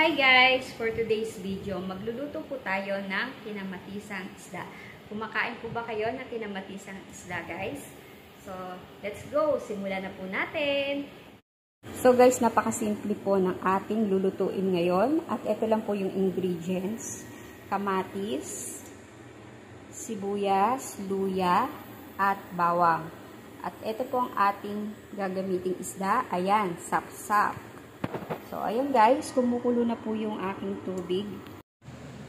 Hi guys! For today's video, magluluto po tayo ng kinamatisang isda. Kumakain po ba kayo ng kinamatisang isda guys? So, let's go! Simulan na po natin! So guys, napakasimple po ng ating lulutuin ngayon. At ito lang po yung ingredients. Kamatis, sibuyas, luya, at bawang. At ito po ang ating gagamiting isda. Ayan, sap-sap. So, ayun guys, kumukulo na po yung aking tubig.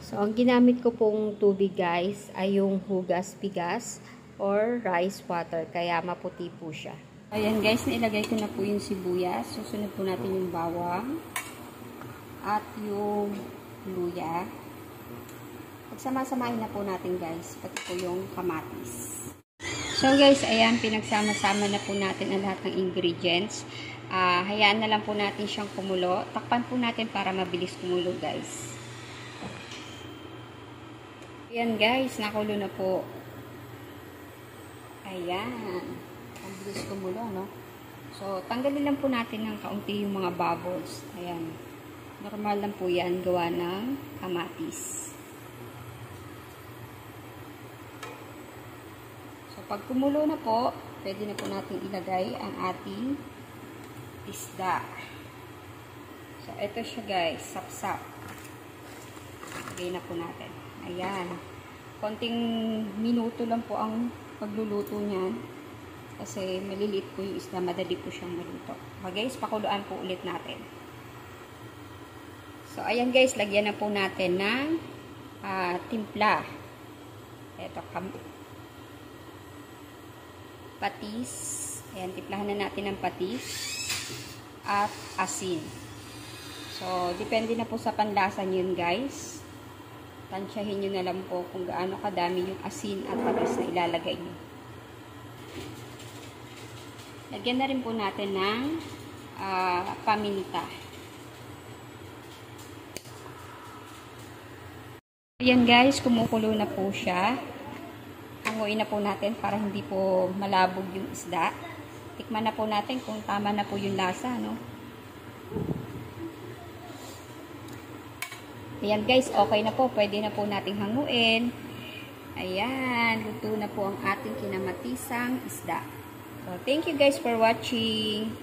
So, ang ginamit ko pong tubig guys ay yung hugas bigas or rice water. Kaya maputi po siya. Ayan guys, nailagay ko na po yung sibuyas. Susunod po natin yung bawang at yung luya. Pagsama-samahin na po natin guys, pati po yung kamatis. So guys, ayan, pinagsama-sama na po natin ang lahat ng ingredients. Hayaan na lang po natin siyang kumulo. Takpan po natin para mabilis kumulo guys. Ayan guys, nakulo na po. Ayan. Ang bilis kumulo, no? So, tanggalin lang po natin ng kaunti yung mga bubbles. Ayan. Normal lang po yan, gawa ng kamatis. So, pag kumulo na po, pwede na po natin ilagay ang ating isda. So, ito siya guys, sap-sap. Lagay na po natin. Ayan. Konting minuto lang po ang pagluluto niyan. Kasi maliliit po yung isda, madali po siyang maluto. So, guys, pakuluan po ulit natin. So, ayan guys, lagyan na po natin ng timpla. Ito, patis. Ayan, timplahan na natin ng patis at asin. So, depende na po sa panlasa niyo guys. Tansyahin nyo na lang po kung gaano kadami yung asin at patis na ilalagay nyo. Lagyan na rin po natin ng paminta. Ayan guys, kumukulo na po siya. Hanguin na po natin para hindi po malabog yung isda. Tikman na po natin kung tama na po yung lasa, no? Ayan guys, okay na po. Pwede na po nating hanguin. Ayan, luto na po ang ating kinamatisang isda. So, thank you guys for watching.